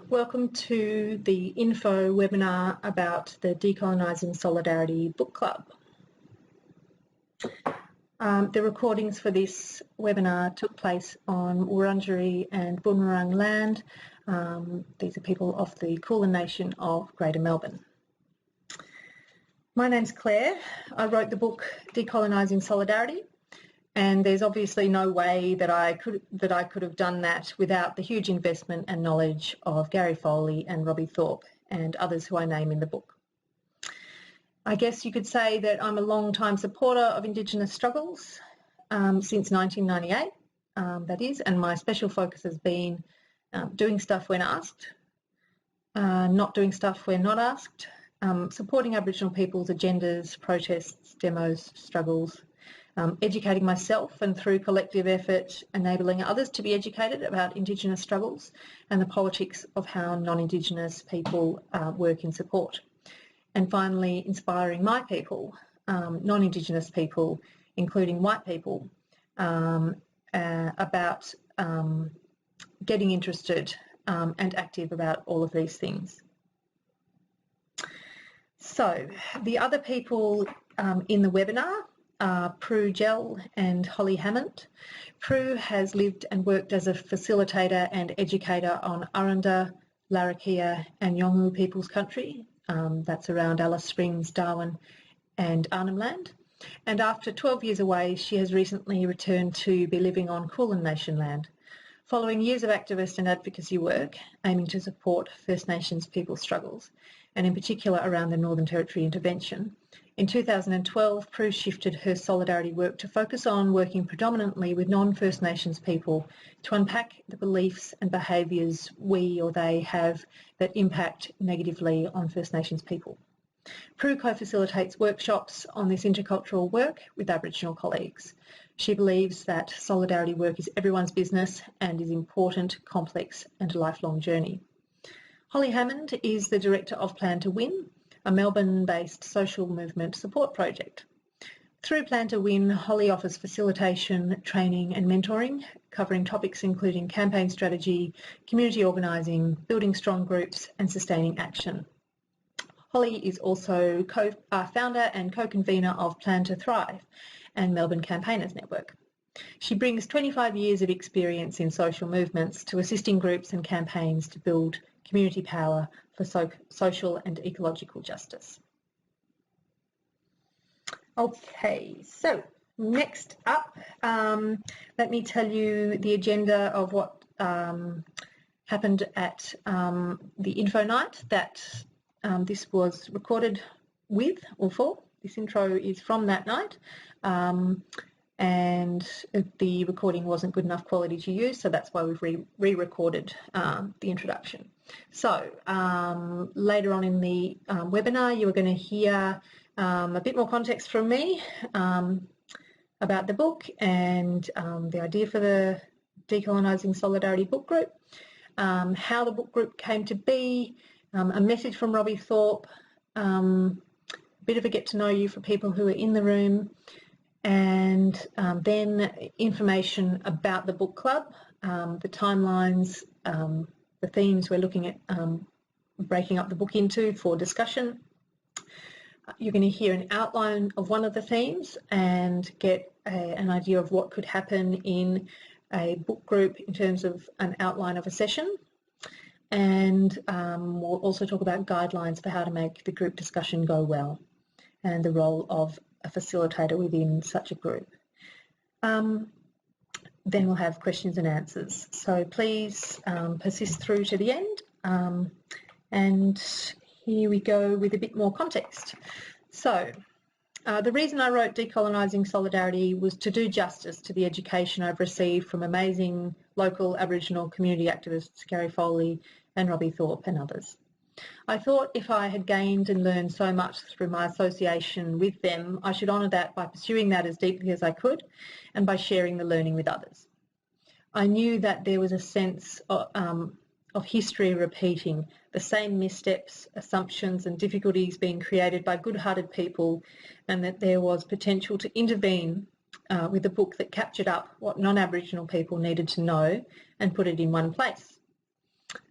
Welcome to the info webinar about the Decolonizing Solidarity Book Club. The recordings for this webinar took place on Wurundjeri and Boonwurrung land. These are people of the Kulin Nation of Greater Melbourne. My name's Claire. I wrote the book Decolonizing Solidarity, and there's obviously no way that I could have done that without the huge investment and knowledge of Gary Foley and Robbie Thorpe and others who I name in the book. I guess you could say that I'm a long-time supporter of Indigenous struggles since 1998, that is, and my special focus has been doing stuff when asked, not doing stuff when not asked, supporting Aboriginal people's agendas, protests, demos, struggles, educating myself and through collective effort enabling others to be educated about Indigenous struggles and the politics of how non-Indigenous people work in support. And finally, inspiring my people, non-Indigenous people, including white people, about getting interested and active about all of these things. So the other people in the webinar Pru Gell and Holly Hammond. Pru has lived and worked as a facilitator and educator on Aranda, Larrakia and Yolngu People's Country. That's around Alice Springs, Darwin and Arnhem Land. And after 12 years away, she has recently returned to be living on Kulin Nation land. Following years of activist and advocacy work aiming to support First Nations people's struggles, and in particular around the Northern Territory intervention, in 2012, Pru shifted her solidarity work to focus on working predominantly with non-First Nations people to unpack the beliefs and behaviours we or they have that impact negatively on First Nations people. Pru co-facilitates workshops on this intercultural work with Aboriginal colleagues. She believes that solidarity work is everyone's business and is important, complex and a lifelong journey. Holly Hammond is the director of Plan to Win, a Melbourne-based social movement support project. Through Plan to Win, Holly offers facilitation, training and mentoring, covering topics including campaign strategy, community organising, building strong groups and sustaining action. Holly is also founder and co-convener of Plan to Thrive and Melbourne Campaigners Network. She brings 25 years of experience in social movements to assisting groups and campaigns to build community power for social and ecological justice. Okay, so next up, let me tell you the agenda of what happened at the info night that this was recorded with or for. This intro is from that night. And the recording wasn't good enough quality to use, so that's why we've re-recorded the introduction. So later on in the webinar, you are going to hear a bit more context from me about the book and the idea for the Decolonizing Solidarity book group, how the book group came to be, a message from Robbie Thorpe, a bit of a get to know you for people who are in the room, and then information about the book club, the timelines, the themes we're looking at breaking up the book into for discussion. You're going to hear an outline of one of the themes and get an idea of what could happen in a book group in terms of an outline of a session. And we'll also talk about guidelines for how to make the group discussion go well and the role of a facilitator within such a group. Then we'll have questions and answers. So please persist through to the end. And here we go with a bit more context. So the reason I wrote Decolonizing Solidarity was to do justice to the education I've received from amazing local Aboriginal community activists Gary Foley and Robbie Thorpe and others. I thought if I had gained and learned so much through my association with them, I should honour that by pursuing that as deeply as I could and by sharing the learning with others. I knew that there was a sense of history repeating, the same missteps, assumptions and difficulties being created by good-hearted people, and that there was potential to intervene with a book that captured up what non-Aboriginal people needed to know and put it in one place.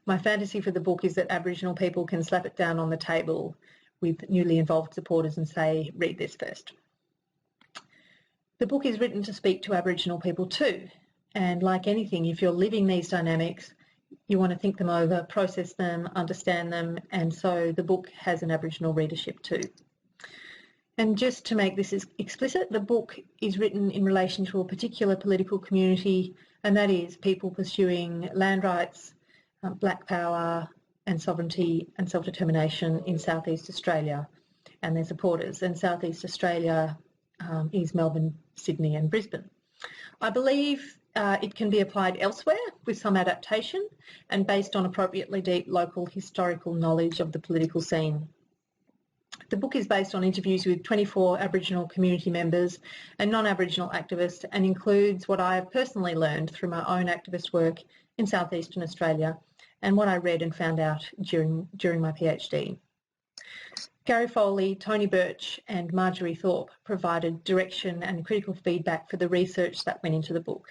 My fantasy for the book is that Aboriginal people can slap it down on the table with newly involved supporters and say, read this first. The book is written to speak to Aboriginal people too, and like anything, if you're living these dynamics, you want to think them over, process them, understand them, and so the book has an Aboriginal readership too. And just to make this explicit, the book is written in relation to a particular political community, and that is people pursuing land rights, black power and sovereignty and self-determination in South East Australia and their supporters. And South East Australia is Melbourne, Sydney and Brisbane. I believe it can be applied elsewhere with some adaptation and based on appropriately deep local historical knowledge of the political scene. The book is based on interviews with 24 Aboriginal community members and non-Aboriginal activists and includes what I have personally learned through my own activist work in southeastern Australia and what I read and found out during my PhD. Gary Foley, Tony Birch and Marjorie Thorpe provided direction and critical feedback for the research that went into the book.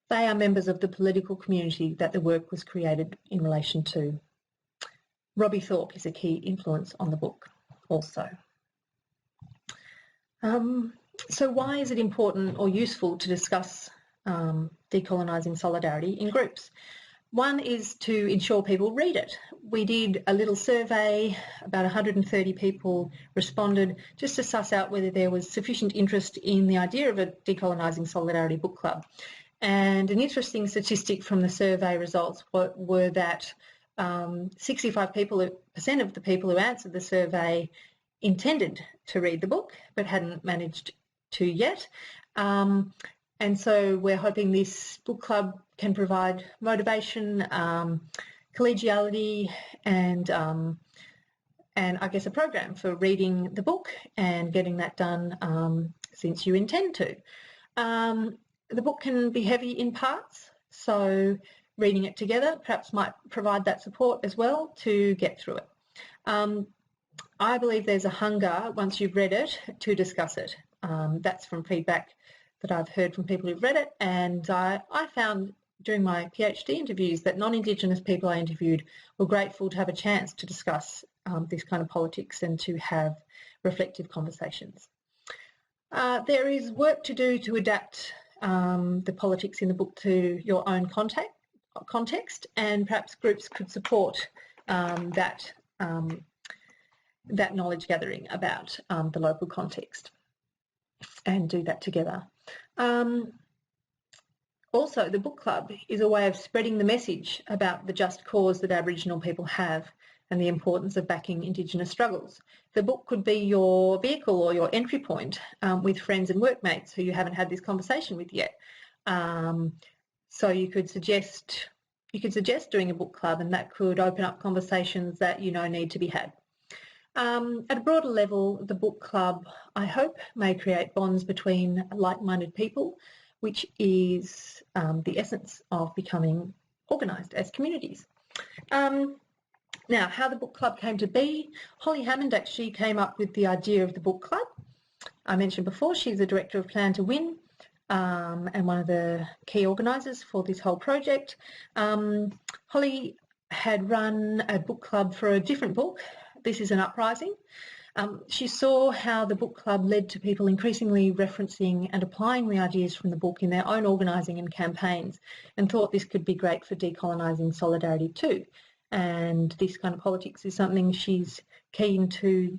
They are members of the political community that the work was created in relation to. Robbie Thorpe is a key influence on the book also. So why is it important or useful to discuss decolonising solidarity in groups? One is to ensure people read it. We did a little survey, about 130 people responded, just to suss out whether there was sufficient interest in the idea of a Decolonising Solidarity book club. And an interesting statistic from the survey results were that 65% of the people who answered the survey intended to read the book but hadn't managed to yet. And so we're hoping this book club can provide motivation, collegiality and I guess a program for reading the book and getting that done since you intend to. The book can be heavy in parts, so reading it together perhaps might provide that support as well to get through it. I believe there's a hunger once you've read it to discuss it. That's from feedback that I've heard from people who've read it, and I found during my PhD interviews that non-Indigenous people I interviewed were grateful to have a chance to discuss this kind of politics and to have reflective conversations. There is work to do to adapt the politics in the book to your own context, and perhaps groups could support that knowledge gathering about the local context and do that together. Also, the book club is a way of spreading the message about the just cause that Aboriginal people have and the importance of backing Indigenous struggles. The book could be your vehicle or your entry point with friends and workmates who you haven't had this conversation with yet. So you could suggest doing a book club, and that could open up conversations that you know need to be had. At a broader level, the book club, I hope, may create bonds between like-minded people, which is the essence of becoming organised as communities. Now, how the book club came to be, Holly Hammond actually came up with the idea of the book club. I mentioned before she's the director of Plan to Win and one of the key organisers for this whole project. Holly had run a book club for a different book. This is an Uprising. She saw how the book club led to people increasingly referencing and applying the ideas from the book in their own organising and campaigns, and thought this could be great for decolonising solidarity too. And this kind of politics is something she's keen to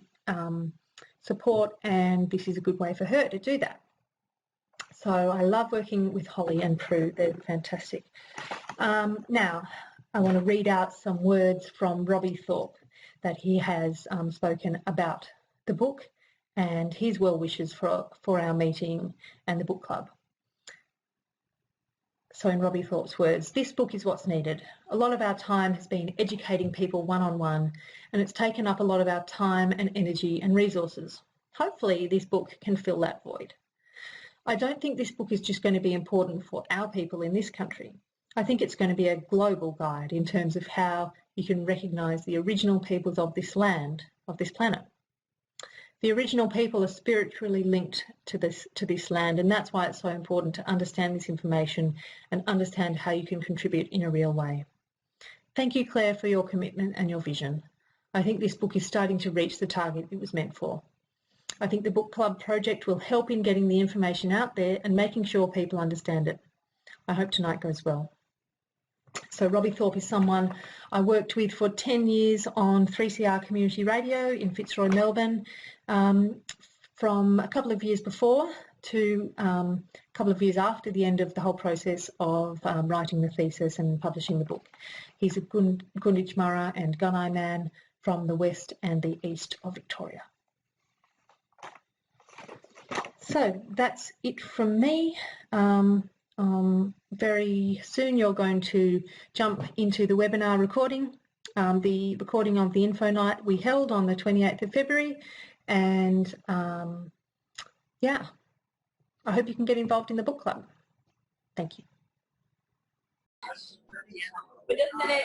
support, and this is a good way for her to do that. So I love working with Holly and Pru, they're fantastic. Now, I want to read out some words from Robbie Thorpe that he has spoken about the book and his well wishes for our meeting and the book club. So in Robbie Thorpe's words, this book is what's needed. A lot of our time has been educating people one-on-one, and it's taken up a lot of our time and energy and resources. Hopefully this book can fill that void. I don't think this book is just going to be important for our people in this country. I think it's going to be a global guide in terms of how you can recognise the original peoples of this land, of this planet. The original people are spiritually linked to this land, and that's why it's so important to understand this information and understand how you can contribute in a real way. Thank you, Claire, for your commitment and your vision. I think this book is starting to reach the target it was meant for. I think the book club project will help in getting the information out there and making sure people understand it. I hope tonight goes well. So Robbie Thorpe is someone I worked with for 10 years on 3CR Community Radio in Fitzroy, Melbourne, from a couple of years before to a couple of years after the end of the whole process of writing the thesis and publishing the book. He's a Gunditjmara and Gunai man from the west and the east of Victoria. So that's it from me. Very soon you're going to jump into the webinar recording, the recording of the info night we held on the 28th of February, and yeah, I hope you can get involved in the book club. Thank you. We're just going to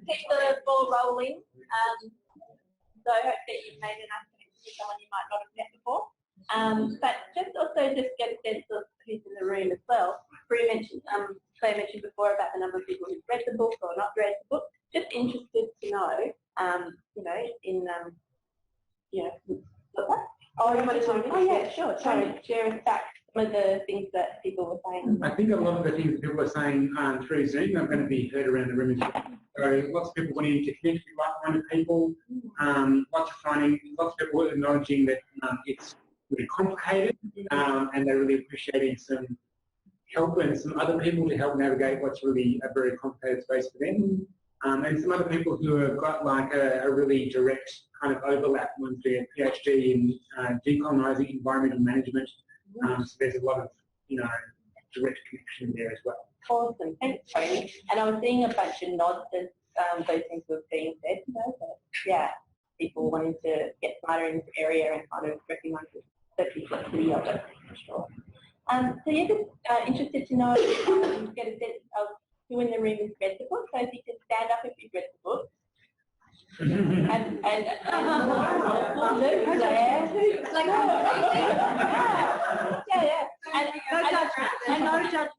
keep the ball rolling. So I hope that you've made enough connections with someone you might not have met before. But just also just get a sense of who's in the room as well. Claire mentioned before about the number of people who've read the book or not read the book. Just interested to know, Oh, you want to talk? Oh, yeah, sure. Share with back some of the things that people were saying. I think a lot of the things people are saying through Zoom are going to be heard around the room as well. So lots of people wanting to connect with like-minded people, lots of people acknowledging that it's really complicated and they're really appreciating some help and some other people to help navigate what's really a very complicated space for them. And some other people who have got like a really direct kind of overlap, one's doing a PhD in decolonizing environmental management. So there's a lot of, direct connection there as well. Awesome, thanks, Tony. And I was seeing a bunch of nods as those things were being said, yeah, people wanting to get smarter in this area and kind of recognise the complexity of it, for sure. So yeah, just interested to know, get a sense of who in the room has read the book. So if you could stand up if you've read the book. and Claire. Yeah.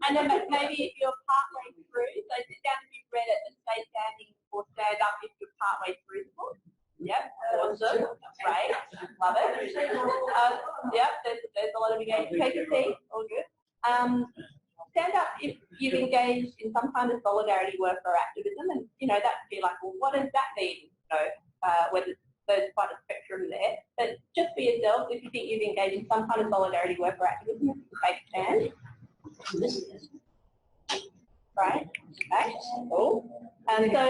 And then maybe if you're partway through, so sit down if you've read it and stay standing or stand up if you're partway through the book. Yep, awesome, great, love it. Yep, there's a lot of engagement. Take a seat, all good. Stand up if you've engaged in some kind of solidarity work or activism, and that could be like, well, what does that mean? Whether there's quite a spectrum there, but just for yourself, if you think you've engaged in some kind of solidarity work or activism, take a stand. Right, okay, cool. So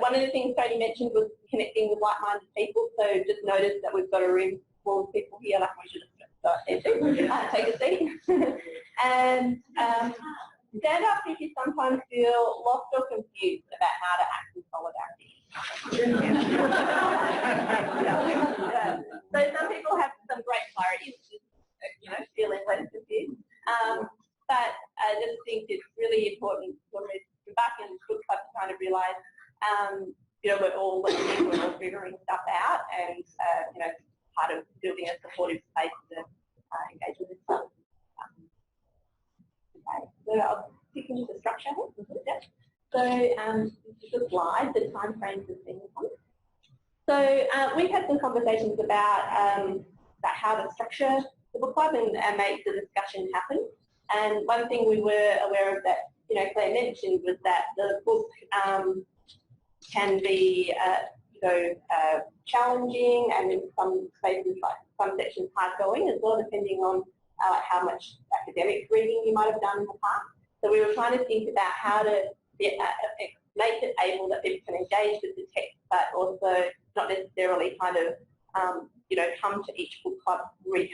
one of the things Tony mentioned was connecting with like-minded people, so just notice that we've got a room full of people here, like we should have take a seat. And stand up if you sometimes feel lost or confused about how to act in solidarity. So some people have some great clarity, which is, feeling less confused. But I just think it's really important when we're back in the book club to kind of realise, we're all listening, we're all figuring stuff out, and part of building a supportive space to engage with this stuff. Okay, so I'll kick into the structure. So this is the slide, the time frames and things on it. So we've had some conversations about how to structure the book club and make the discussion happen. And one thing we were aware of that, Claire mentioned, was that the book can be, challenging, and in some spaces, like some sections, hard going as well, depending on how much academic reading you might have done in the past. So we were trying to think about how to make it able that people can engage with the text, but also not necessarily kind of, come to each book club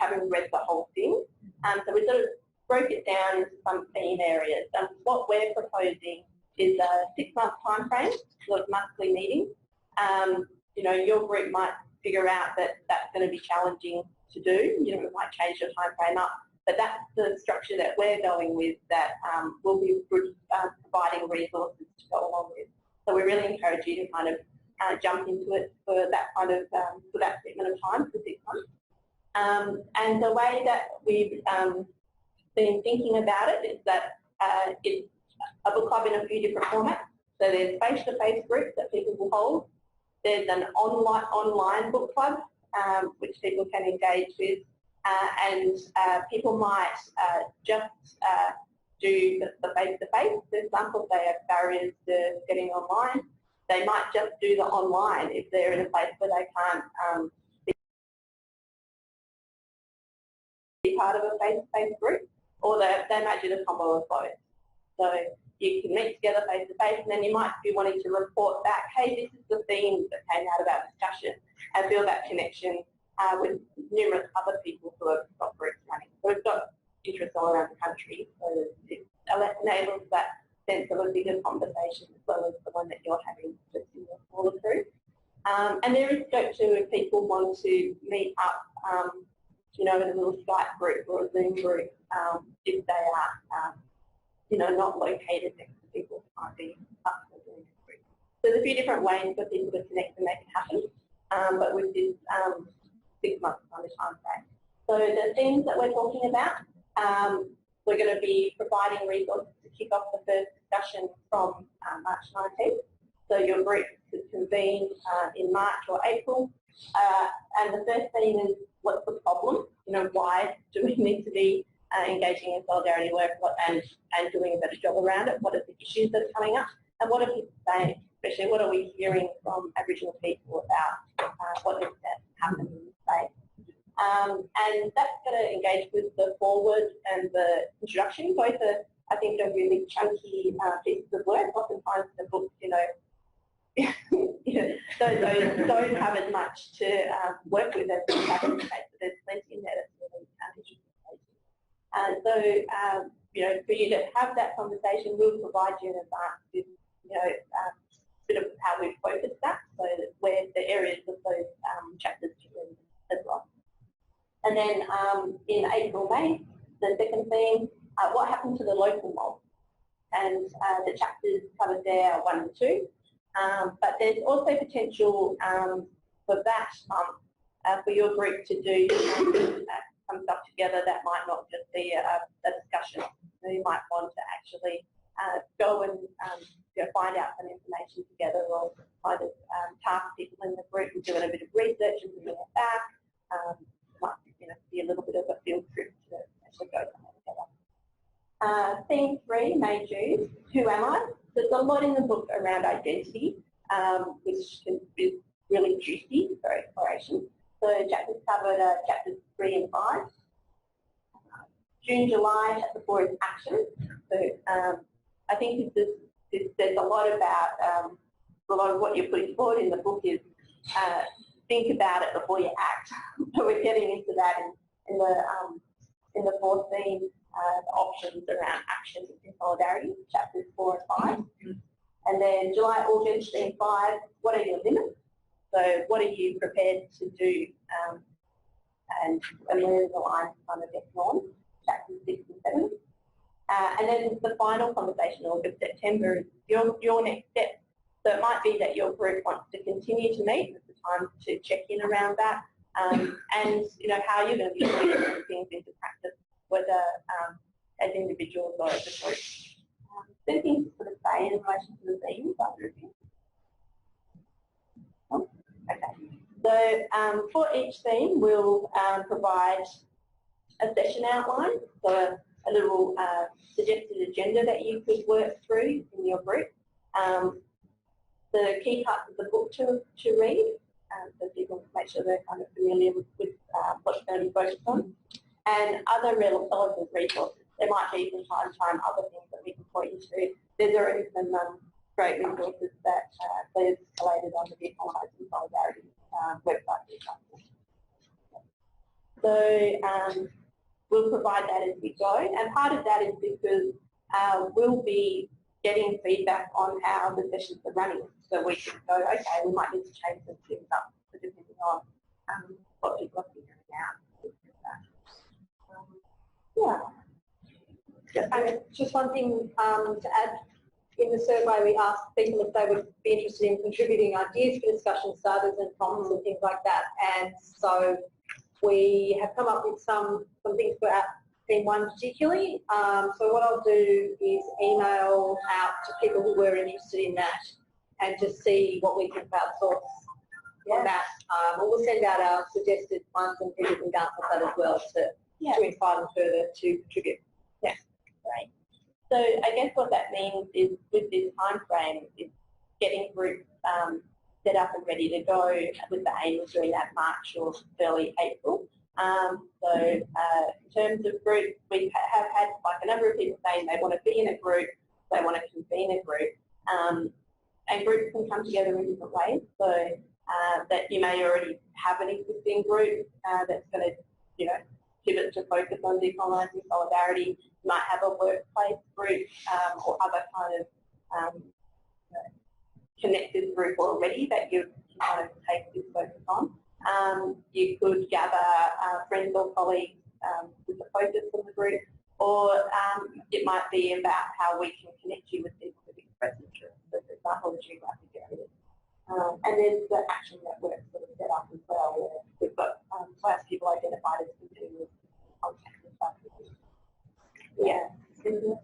having read the whole thing. So we sort of broke it down into some theme areas. What we're proposing is a 6-month time frame, sort of monthly meetings. Your group might figure out that that's going to be challenging to do. It might change your time frame up, but that's the structure that we're going with, that will be providing resources to go along with. So we really encourage you to kind of jump into it for that kind of for that segment of time, for 6 months. And the way that we've been thinking about it is that it's a book club in a few different formats. So there's face-to-face groups that people will hold. There's an online book club, which people can engage with, and people might just do the face-to-face. For example, if they have barriers to getting online, they might just do the online if they're in a place where they can't be part of a face-to-face group, or they might do the combo of both. So you can meet together face-to-face, and then you might be wanting to report back, hey, this is the theme that came out of our discussion, and build that connection with numerous other people who have got groups running. So we've got interests all around the country, so it enables that sense of a bigger conversation as well as the one that you're having just in your smaller group. And there is scope to, if people want to meet up, you know, in a little Skype group or a Zoom group, if they are, you know, not located next to people who might be up for doing a group. So there's a few different ways for people to connect and make it happen, but with this 6 months kind of time frame. So the themes that we're talking about, we're going to be providing resources to kick off the first discussion from March 19th. So your group could convene in March or April. And the first theme is, what's the problem? You know, why do we need to be engaging in solidarity work and doing a better job around it? What are the issues that are coming up? And what are people saying? Especially, what are we hearing from Aboriginal people about what needs to happen in the space? And that's going to engage with the foreword and the introduction. Both are, I think, are really chunky pieces of work. Oftentimes the books, you know, don't have as much to work with as the paper space, but there's plenty in there that's really interesting. So, you know, for you to have that conversation, we'll provide you in advance with, you know, a bit of how we've focused that, so that where the areas of those chapters to read as well. And then in April, May, the second theme, what happened to the local mob? And the chapters covered there are 1 and 2. But there's also potential for that month for your group to do some stuff together that might not just be a discussion. So you might want to actually go and you know, find out some information together, or kind of task people in the group with doing a bit of research and bringing it back. Might, you know, be a little bit of a field trip to actually go somewhere together. Theme 3, May June, who am I? There's a lot in the book around identity, which is really juicy for exploration. So chapters covered chapters 3 and 5. June, July, chapter 4 is action. So I think this says a lot about a lot of what you're putting forward in the book is think about it before you act. So we're getting into that in the fourth theme, the options around action and solidarity, chapters 4 and 5. And then July, August, theme 5, what are your limits? So what are you prepared to do, and where is the line kind of get drawn, chapters 6 and 7. And then the final conversation, August, September, is your next step. So it might be that your group wants to continue to meet. It's the time to check in around that, and you know how you're going to be putting things into practice, whether as individuals or as a group. Two things to sort of say in relation to the themes after review. Oh, okay. So for each theme, we'll provide a session outline, so a little suggested agenda that you could work through in your group. The key parts of the book to read, so people make sure they're kind of familiar with what's going to be focused on, and other relevant resources. There might be from time to time other things that we can point you to. There's already some great resources that Claire's collated on the Decolonizing Solidarity website, for example. So we'll provide that as we go, and part of that is because we'll be getting feedback on how the sessions are running. So we can go, okay, we might need to change some things up depending on what people are figuring out. Yeah. Just one thing to add. In the survey, we asked people if they would be interested in contributing ideas for discussion starters and prompts and things like that. And so we have come up with some things for theme 1 particularly. So what I'll do is email out to people who were interested in that and just see what we can outsource on that. We'll send out our suggested ones and people can dance with that as well to inspire them further to contribute. Yeah, great. So I guess what that means is with this time frame is getting groups set up and ready to go with the aim of doing that March or early April. So in terms of groups, we have had like a number of people saying they want to be in a group, they want to convene a group, and groups can come together in different ways. So that you may already have an existing group that's going to, you know, pivot to focus on decolonizing solidarity. You might have a workplace group or other kind of connected group already that you kind of take this focus on. You could gather friends or colleagues with the focus of the group, or it might be about how we can connect you with people who express interest, so for example, the geographic areas. And there's the action network sort of set up as well, where we've got class people identified as continuous contact and stuff. Yeah.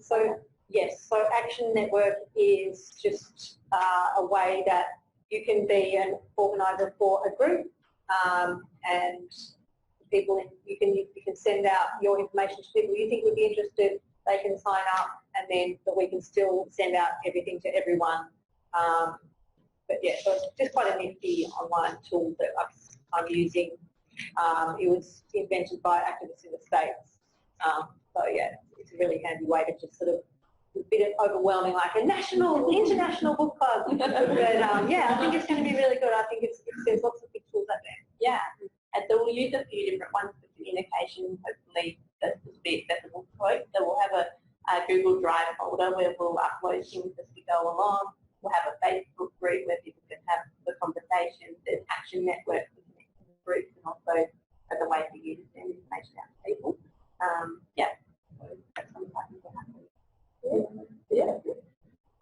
So yes, so Action Network is just a way that you can be an organiser for a group, and people you can send out your information to people you think would be interested. They can sign up, and then we can still send out everything to everyone. But yeah, so it's just quite a nifty online tool that I'm using. It was invented by activists in the States. So yeah, it's a really handy way to just sort of, a bit overwhelming, like a international book club. But yeah, I think it's going to be really good. I think there's lots of good tools out there. Yeah, and so we'll use a few different ones for communication, hopefully that's to be accessible to folks. So we'll have a Google Drive folder where we'll upload things as we go along. We'll have a Facebook group where people can have the conversations. There's Action Network for connecting groups, and also as a way for you to send information out to people. Yeah, so that's something I think will happen. Yeah.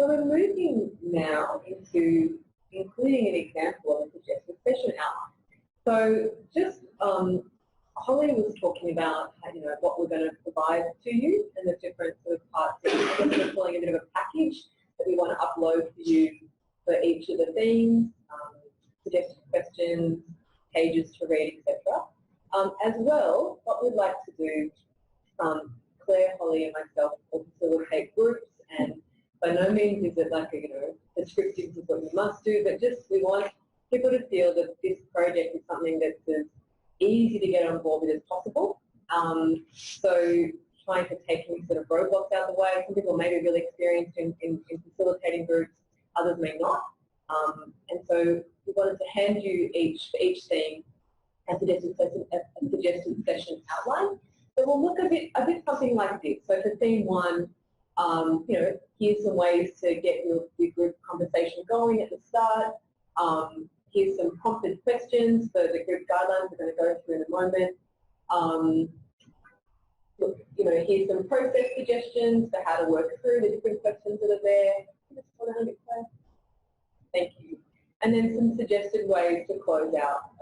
So we're moving now into including an example of a suggested session outline. So just Holly was talking about how, what we're going to provide to you and the different sort of parts. I guess we're calling a bit of a package that we want to upload for you for each of the themes, suggested questions, pages to read, etc. As well, what we'd like to do, Claire, Holly, and myself will facilitate groups, and by no means is it like a descriptive is what you must do, but just we want people to feel that this project is something that's as easy to get on board with as possible. So trying to take any sort of roadblocks out of the way. Some people may be really experienced in facilitating groups, others may not. And so we wanted to hand you for each theme a suggested session outline. So we'll look a bit something like this. So for theme 1, here's some ways to get your group conversation going at the start. Here's some prompted questions for the group guidelines we're going to go through in a moment. Here's some process suggestions for how to work through the different questions that are there. Thank you. And then some suggested ways to close out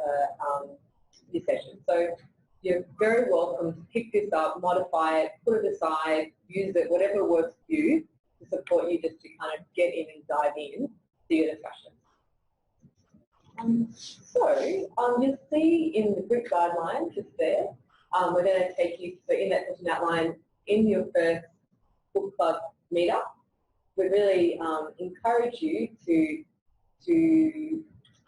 this session. So you're very welcome to pick this up, modify it, put it aside, use it, whatever works for you to support you just to kind of get in and dive in to your discussion. You'll see in the group guidelines just there, we're going to take you, so in that session outline, in your first book club meetup, we really encourage you to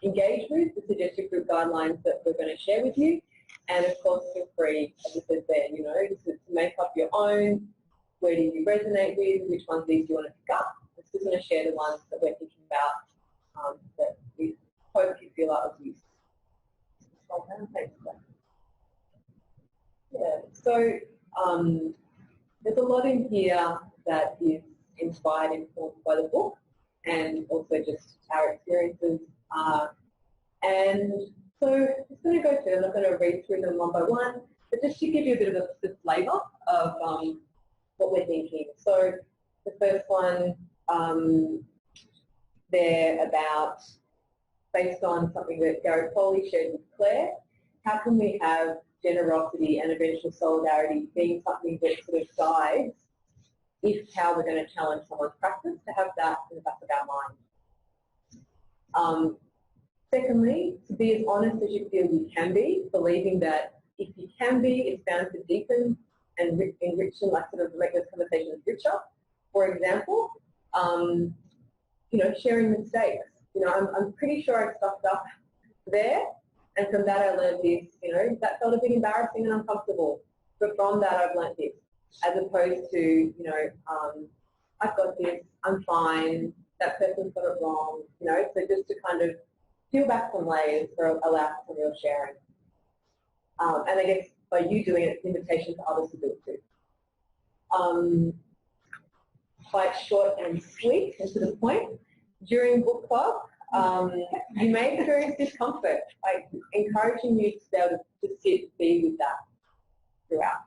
engage with the suggested group guidelines that we're going to share with you. And of course, feel free, as I said there, just to make up your own. Where do you resonate with? Which ones of these do you want to pick up? I'm just going to share the ones that we're thinking about that we hope you feel are of use. Yeah, so there's a lot in here that is inspired and informed by the book and also just our experiences. And so I'm just going to go through, I'm not going to read through them one by one, but just to give you a bit of a flavour of what we're thinking. So the first one, they're about, based on something that Gary Foley shared with Claire, how can we have generosity and eventual solidarity being something that sort of guides how we're going to challenge someone's practice, to have that in the back of our mind. Secondly, to be as honest as you feel you can be, believing that if you can be, it's bound to deepen and enrich and like sort of make those conversations richer. For example, sharing mistakes. I'm pretty sure I stuffed up there, and from that I learned this. That felt a bit embarrassing and uncomfortable, but from that I've learned this, as opposed to I've got this, I'm fine, that person's got it wrong. So just to kind of peel back some layers for allow for some real sharing. And I guess by you doing it, it's an invitation to others to do it too. Quite short and sweet and to the point. During book club, you may experience discomfort, like encouraging you to be able to sit, be with that throughout.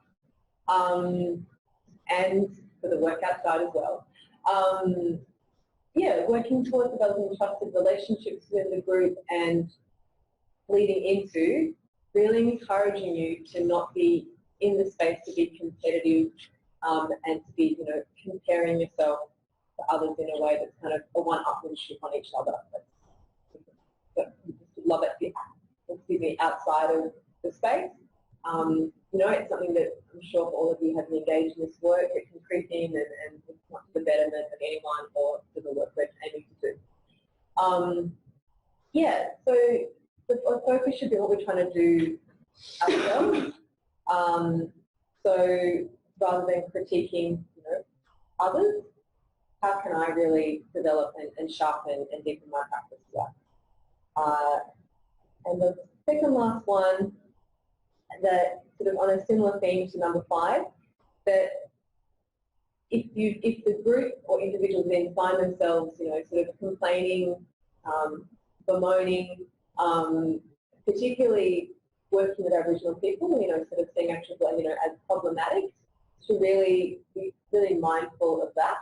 And for the workout side as well. Working towards developing trusted relationships within the group and leading into really encouraging you to not be in the space to be competitive and to be, comparing yourself to others in a way that's kind of a one-upmanship on each other. But love it, outside of the space. It's something that I'm sure all of you have engaged in this work. It can creep in and it's not for the betterment of anyone or for the work we're aiming to do. So the focus should be what we're trying to do ourselves. So rather than critiquing, others, how can I really develop and sharpen and deepen my practice here? And the second last one, that sort of on a similar theme to number 5, that if the group or individuals then find themselves, sort of complaining, bemoaning, particularly working with Aboriginal people, sort of seeing actually, as problematic, to really be really mindful of that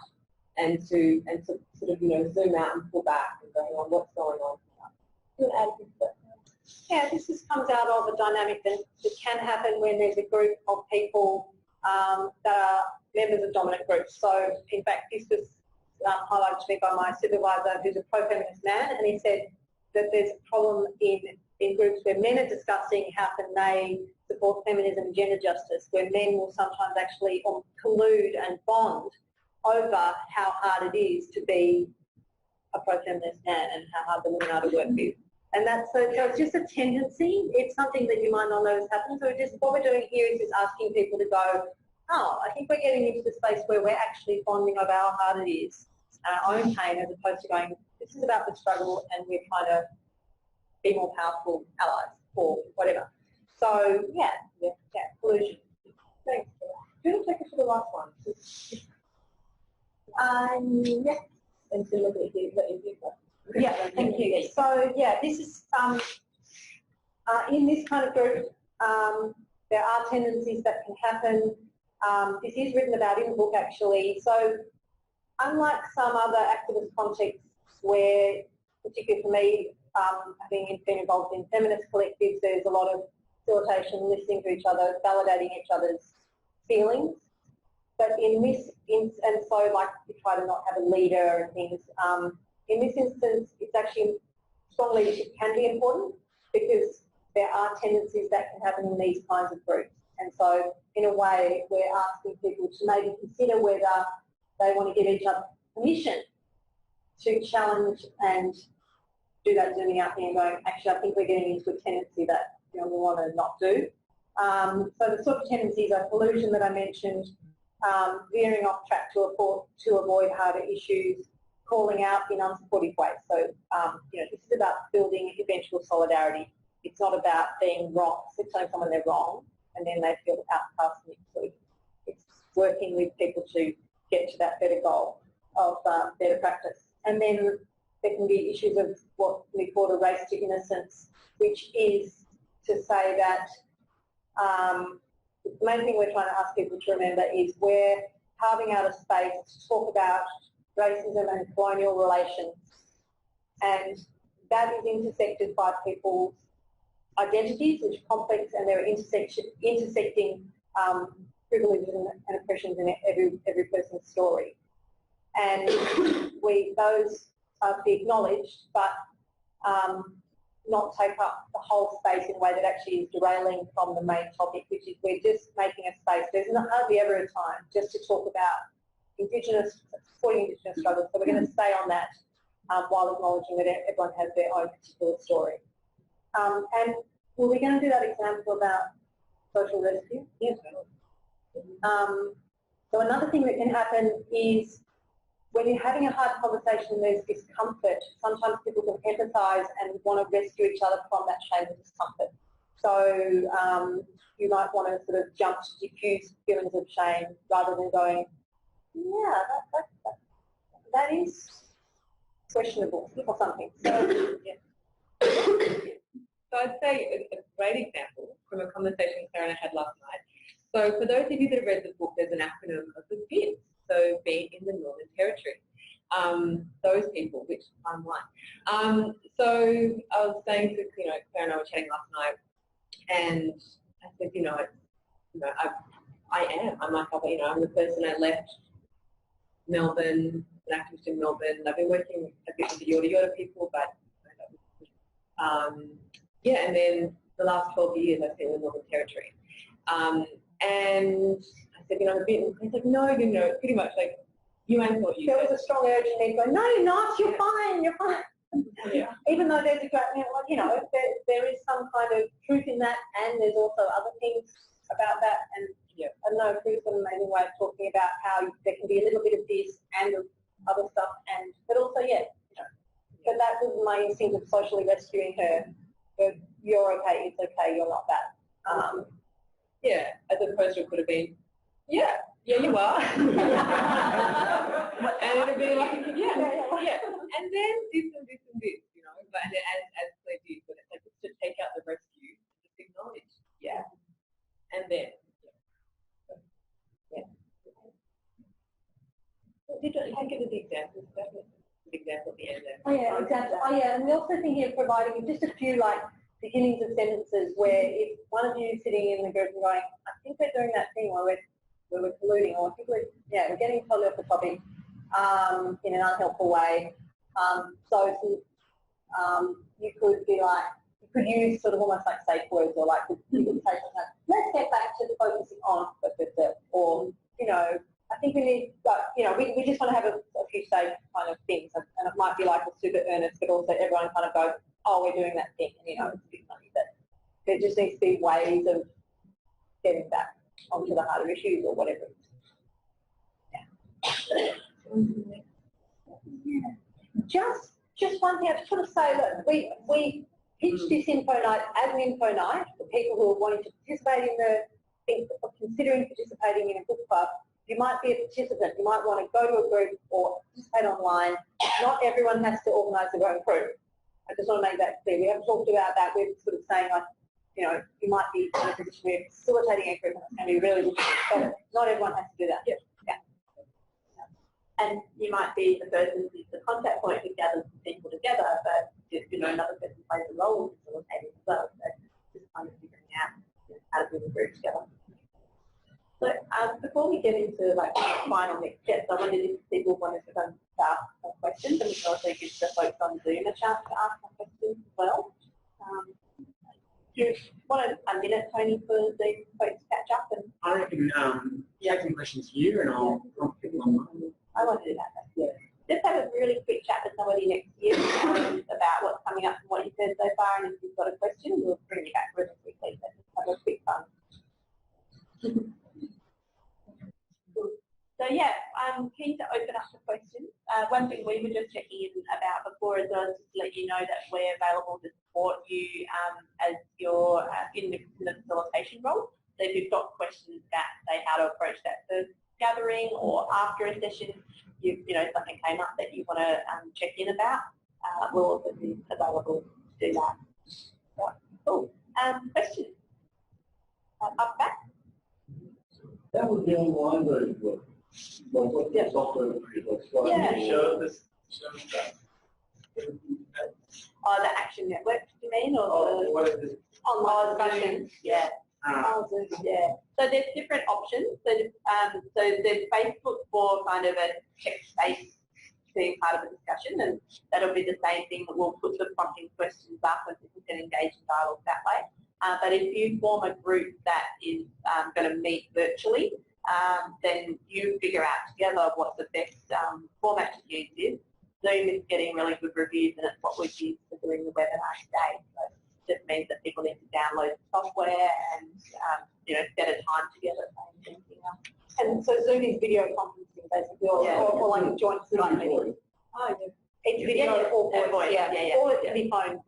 and to sort of, zoom out and pull back and go, what's going on here? Yeah, this comes out of a dynamic that can happen when there's a group of people that are members of dominant groups. So, in fact, this was highlighted to me by my supervisor, who's a pro-feminist man, and he said that there's a problem in groups where men are discussing how can they support feminism and gender justice, where men will sometimes actually collude and bond over how hard it is to be a pro-feminist man and how hard the women are to work with. And that's so it's just a tendency. It's something that you might not notice happen. So what we're doing here is just asking people to go, I think we're getting into the space where we're actually bonding over how hard it is, our own pain, as opposed to going, this is about the struggle and we're trying to be more powerful allies or whatever. So, collusion. Thanks. Do you want to take us to the last one? And to look at you. Yeah, thank you. So, this is, in this kind of group, there are tendencies that can happen. This is written about in the book, actually. So, unlike some other activist contexts where, particularly for me, having been involved in feminist collectives, there's a lot of facilitation, listening to each other, validating each other's feelings. But in this, we try to not have a leader and things. In this instance, it's actually strong leadership can be important because there are tendencies that can happen in these kinds of groups. And so, in a way, we're asking people to maybe consider whether they want to give each other permission to challenge and do that zooming out there and going, actually, I think we're getting into a tendency that we want to not do. So the sort of tendencies are collusion that I mentioned, veering off track to avoid harder issues, calling out in unsupportive ways. So, this is about building eventual solidarity. It's not about being wrong, telling someone they're wrong, and then they feel outcast and excluded. It's working with people to get to that better goal of better practice. And then there can be issues of what we call a race to innocence, which is to say that the main thing we're trying to ask people to remember is we're carving out a space to talk about racism and colonial relations, and that is intersected by people's identities which are complex, and there are intersecting privileges and oppressions in every person's story. And those are to be acknowledged, but not take up the whole space in a way that actually is derailing from the main topic, which is we're just making a space. There's hardly ever a time just to talk about supporting Indigenous struggles, so we're going to stay on that while acknowledging that everyone has their own particular story. And were we going to do that example about social rescue? Yes. So another thing that can happen is when you're having a hard conversation and there's discomfort, sometimes people can empathise and want to rescue each other from that shame and discomfort. So you might want to sort of jump to diffuse feelings of shame rather than going, yeah, that is questionable or something. So, yeah. So I'd say a great example from a conversation Clare and I had last night. So for those of you that have read the book, there's an acronym of the BINs. So be in the Northern Territory. Those people, which I'm one. So I was saying to, Clare and I were chatting last night, and I said, I'm like, I'm the person I left Melbourne, an activist in Melbourne. I've been working a bit with the Yorta Yorta people, but and then the last 12 years I've been in the Northern Territory. And I said, I'm a bit, he's like, no, pretty much like, you ain't what you There was a strong urge in me to go, no, you're not, you're fine, you're fine. Yeah. Even though there's a great, there is some kind of truth in that, and there's also other things about that, and I don't know, Pru's got an amazing way of talking about how there can be a little bit of this and of other stuff, but also, but that was my instinct of socially rescuing her. You're okay, it's okay, you're not that. As opposed to it could have been, yeah, you are. And it would be like, and then this and this and this, but as Claire did, but it's like just to take out the rescue, just acknowledge, and then, Did you give us the examples? The example at the end there. Oh yeah, exactly. Oh yeah, and we're also thinking of providing just a few beginnings of sentences where if one of you is sitting in the group and going, I think we're doing that thing where we're colluding, or I think we're getting totally off the topic in an unhelpful way. You could be like, you could use sort of almost like safe words, or you could say something like, let's get back to focusing on, or I think we need, we just want to have a few safe kind of things, and it might be like a super earnest, but also everyone kind of goes, oh, we're doing that thing, and it's a bit funny, but there just needs to be ways of getting back onto the harder issues or whatever. Just one thing I just want to say, that we pitched this info night as an info night for people who are wanting to participate in or considering participating in a book club. You might be a participant, you might want to go to a group or participate online. Not everyone has to organise their own group. I just want to make that clear. We haven't talked about that. We're sort of saying, you might be in a position where you're facilitating a group and it's going to be really difficult, but not everyone has to do that. And you might be the person who's the contact point who gathers people together, but another person plays a role in facilitating as well. So just kind of figuring out how to bring the group together. So before we get into the final next steps, I wondered if people wanted to ask some questions, and we can also give the folks on Zoom a chance to ask some questions as well. Do you want a minute, Tony, for these folks to catch up? And I reckon take some questions here, and I'll pick them online. I want to do that. Just have a really quick chat with somebody next year about what's coming up and what you've heard so far, and if you've got a question, we'll bring you back really quickly. But just have a quick fun. So I'm keen to open up for questions. One thing we were just checking in about before as well is just to let you know that we're available to support you as you're in the facilitation role. So if you've got questions about, say, how to approach that first gathering or after a session, something came up that you want to check in about, we'll also be available to do that. Right. Cool. Questions? Up back? That was the online version. What the software looks like. Yeah. Show this. Oh, the Action Network, you mean? Or what is this? Online discussions, yeah. Yeah. So there's different options. So there's Facebook for kind of a text-based being part of the discussion, and that'll be the same thing that we'll put the prompting questions up and people can engage in dialogue that way. But if you form a group that is going to meet virtually, then you figure out together what the best format to use is. Zoom is getting really good reviews, and it's what we've used for doing the webinar today. So it just means that people need to download the software and set a time together. And so Zoom is video conferencing basically, or like a joint Zoom meeting. Oh, yeah. It's video or voice, or it can be phone,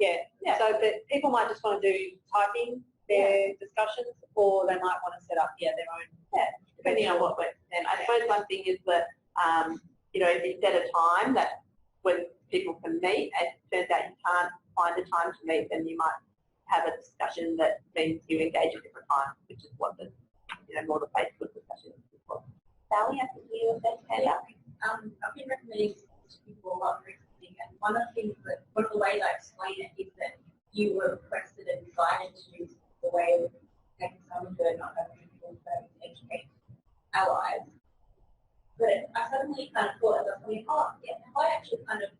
So that people might just want to do typing their discussions, or they might want to set up their own. Depending on what works. And I suppose one thing is that if you set a time that when people can meet, and it turns out you can't find a time to meet, then you might have a discussion that means you engage at different times, which is what the more the Facebook discussion is for. Sally, I think you were saying I've been recommending to people a lot recently, and one of the ways I explain it is that you were requested and guided to use the way of making some good, not having people to educate our lives. But I suddenly kind of thought, as I was thinking, if I actually kind of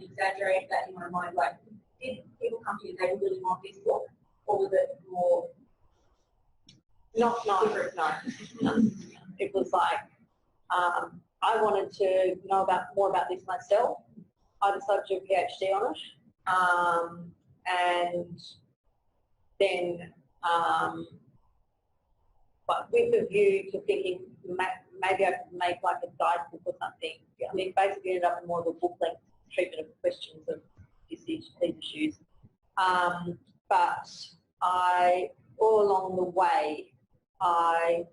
exaggerate that in my mind, like, did people come to you and they really want this book, or was it more? No. It was like, I wanted to know more about this myself. I decided to do a PhD on it, and then, but with the view to thinking maybe I could make like a guidebook or something. I mean, basically ended up in more of a book-length treatment of questions of these issues. But all along the way, I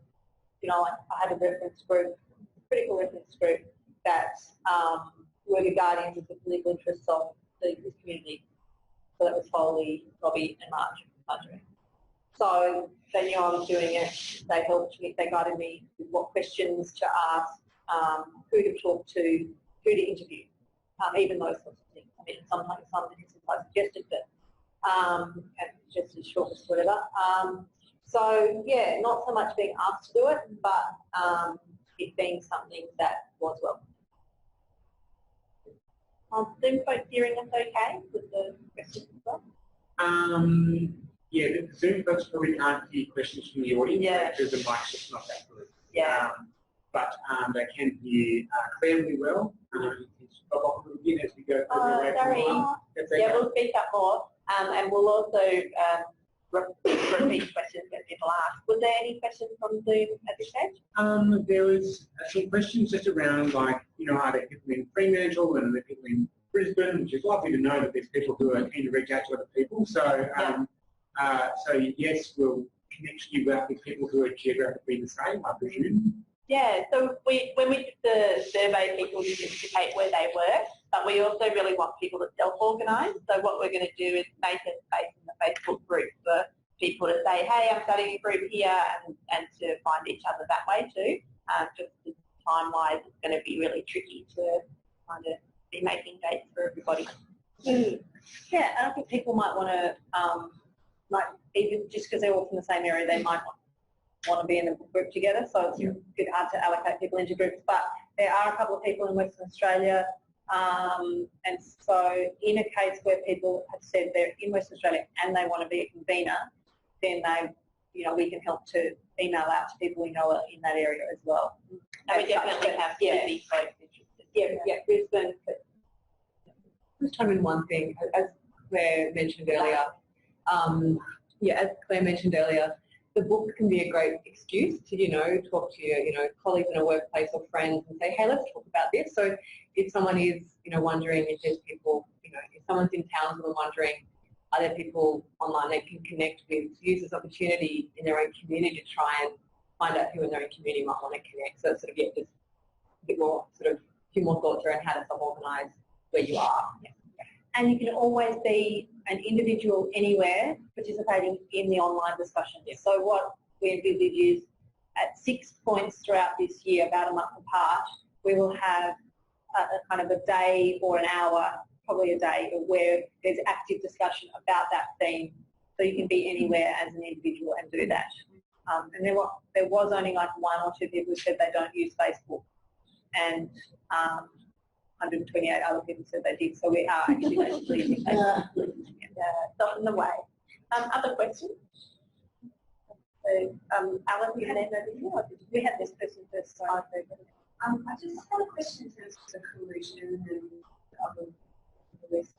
had a reference group, critical reference group that were the guardians of the political interests of this community. So that was Foley, Robbie and Marjorie. So they knew I was doing it. They helped me, they guided me with what questions to ask, who to talk to, who to interview, even those sorts of things. I mean, sometimes some instances I suggested that, and just as short as whatever. So, yeah, not so much being asked to do it, but it being something that was welcome. Zoom folks hearing us okay with the questions as well? Yeah, the Zoom folks probably can't hear questions from the audience because the mic's just not that good. Yeah. But they can hear clearly well. Stop off a little bit as we go further away from the line. Yeah, we'll speak up more, and we'll also repeat questions that people ask. Was there any questions from Zoom at this stage? There was some questions just around, like, are there people in Fremantle and are there people in Brisbane, which is lovely to know that there's people who are keen to reach out to other people. So, so yes, we'll connect you with people who are geographically the same, I presume. Yeah, so when we did the survey, people did indicate where they were, but we also really want people to self-organise. So what we're going to do is make a space in the Facebook group for people to say, hey, I'm starting a group here, and to find each other that way too. Just time-wise, it's going to be really tricky to kind of be making dates for everybody. Yeah, and I think people might want to, like, even just because they're all from the same area, they might want to be in a group together, so it's a bit hard to allocate people into groups. But there are a couple of people in Western Australia, and so in a case where people have said they're in Western Australia and they want to be a convener, then we can help to email out to people we know in that area as well. And we definitely have busy folks interested. Yeah, Brisbane. Just chime in one thing, as Claire mentioned earlier. As Claire mentioned earlier, the book can be a great excuse to, talk to your, colleagues in a workplace or friends and say, hey, let's talk about this. So if someone is, wondering if there's people, if someone's in Townsville and wondering, are there people online they can connect with, use this opportunity in their own community to try and find out who in their own community might want to connect. So sort of get just a bit more, a few more thoughts around how to self-organise where you are. Yeah. And you can always be an individual anywhere participating in the online discussion. Yeah. So what we envisage is at 6 points throughout this year, about a month apart, we will have a kind of a day or an hour, probably a day, where there's active discussion about that theme So you can be anywhere as an individual and do that. And there was only like 1 or 2 people who said they don't use Facebook, and 128 other people said they did. So we are actually basically using Facebook. Not in the way. Other questions? So, Alan, you had another video? We had this person first. So I just had a question in terms of collusion and other lists.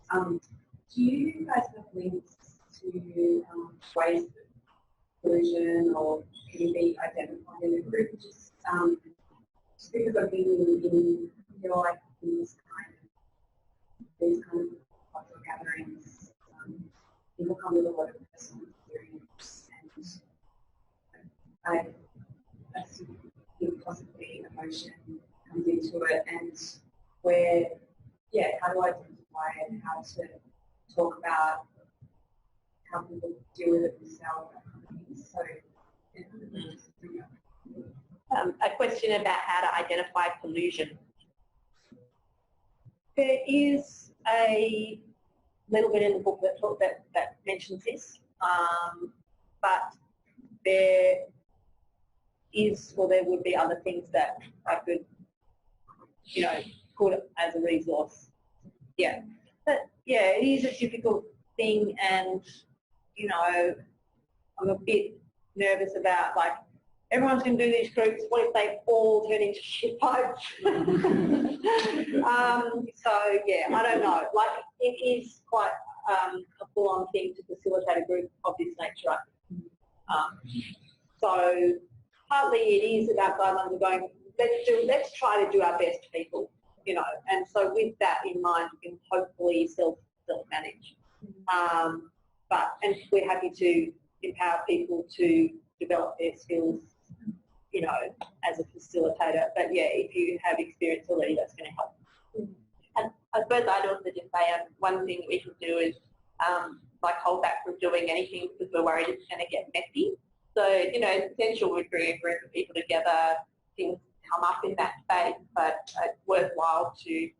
Do you guys have links to ways of collusion, or can you be identified in a group? Just because I've been in like these kind of cultural gatherings, people come with a lot of personal experience, and I think possibly emotion comes into it, and where, how to identify and how to talk about how people deal with it themselves. So, a question about how to identify collusion. There is a little bit in the book that mentions this, but there would be other things that I could, put as a resource. Yeah, but it is a difficult thing, and I'm a bit nervous about, like, everyone's going to do these groups. What if they all turn into shit pipes? I don't know. Like, it is quite a full-on thing to facilitate a group of this nature. So partly it is about guidelines of going, let's try to do our best, people, and so with that in mind, you can hopefully self-manage. And we're happy to empower people to develop their skills, as a facilitator. But if you have experience already, that's going to help. And I suppose I'd also just say one thing we could do is hold back from doing anything because we're worried it's going to get messy. So, it's essential we bring a group of people together, things come up in that space, but it's worthwhile to,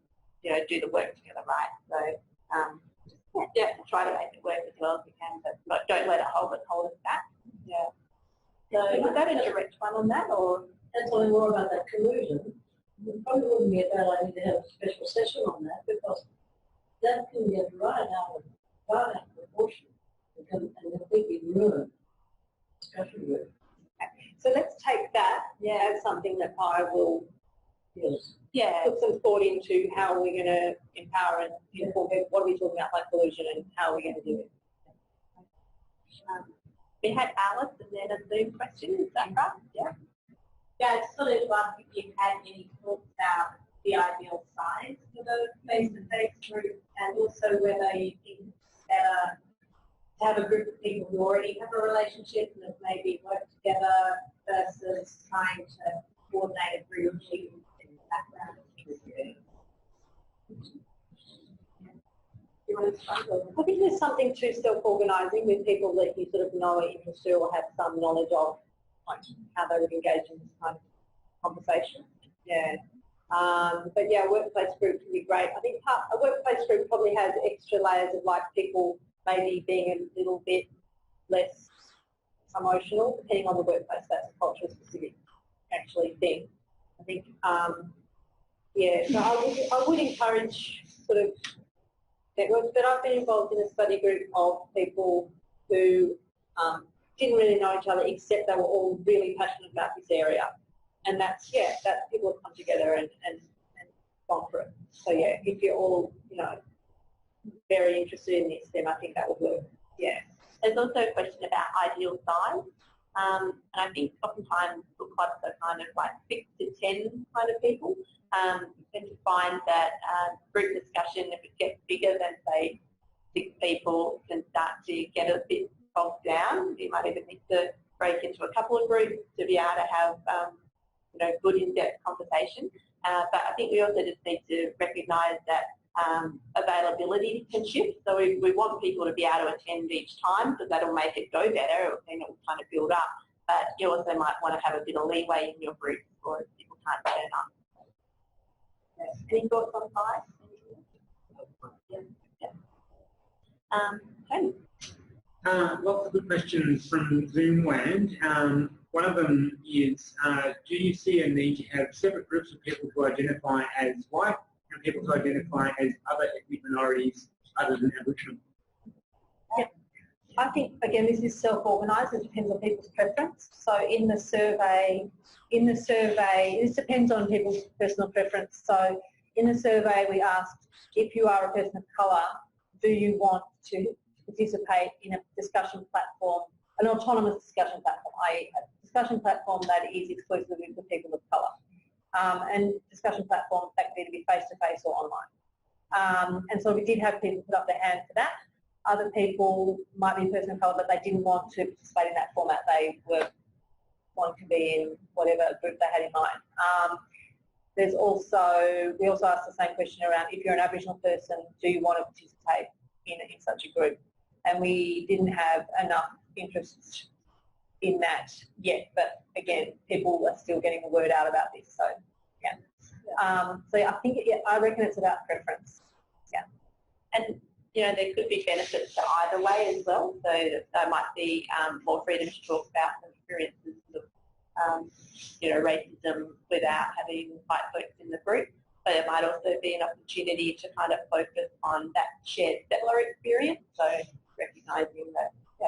do the work together, right? So, try to make it work as well as we can, but don't let it hold us back. Yeah. So, was that a direct one on that, or? That's something more about that collusion. It probably wouldn't be a bad idea to have a special session on that, because that can get right out of proportion and completely ruin discussion group. So let's take that as something that I will put some thought into how we're going to empower and inform people. What are we talking about, like collusion, and how are we going to do it? We had Alice and then a Zoom question. Is that right? Yeah. Yeah, I just wanted to ask if you had any thoughts about the ideal size for the face-to-face group, and also whether you think it's better to have a group of people who already have a relationship and have maybe worked together versus trying to coordinate a group of people in the background. I think there's something to self-organising with people that you sort of know are interested or have some knowledge of, like how they would engage in this kind of conversation. But a workplace group can be great. I think a workplace group probably has extra layers of, like, people maybe being a little bit less emotional, depending on the workplace. That's a culture-specific actually thing. I think, so I would encourage sort of networks, but I've been involved in a study group of people who didn't really know each other, except they were all really passionate about this area. And that's, that people have come together and gone for it. So, if you're all, very interested in this, then I think that would work. There's also a question about ideal size. And I think oftentimes book clubs are kind of like 6 to 10 kind of people. You tend to find that group discussion, if it gets bigger than, say, 6 people, can start to get a bit bogged down. You might even need to break into a couple of groups to be able to have good in-depth conversation. But I think we also just need to recognise that availability can shift. So we want people to be able to attend each time, because that'll make it go better, and it'll kind of build up. But you also might want to have a bit of leeway in your group, or if people can't turn up. Any thoughts on size? Tony? Lots of good questions from Zoom Land. One of them is, do you see a need to have separate groups of people who identify as white and people who identify as other ethnic minorities other than Aboriginal? I think, again, this is self-organised. It depends on people's preference. So in the survey, this depends on people's personal preference. So in the survey, we asked, if you are a person of colour, do you want to participate in a discussion platform, an autonomous discussion platform, i.e. a discussion platform that is exclusively for people of colour. And discussion platform that could either be face-to-face or online. And so we did have people put up their hand for that. Other people might be a person of colour, but they didn't want to participate in that format. They were wanting to be in whatever group they had in mind. We also asked the same question around, if you're an Aboriginal person, do you want to participate in such a group? And we didn't have enough interest in that yet, but again, people are still getting the word out about this. So yeah, I think I reckon it's about preference. Yeah, and you know, there could be benefits to either way as well. So there might be more freedom to talk about experiences of, you know, racism without having white folks in the group. But it might also be an opportunity to kind of focus on that shared settler experience. So recognising that, yeah.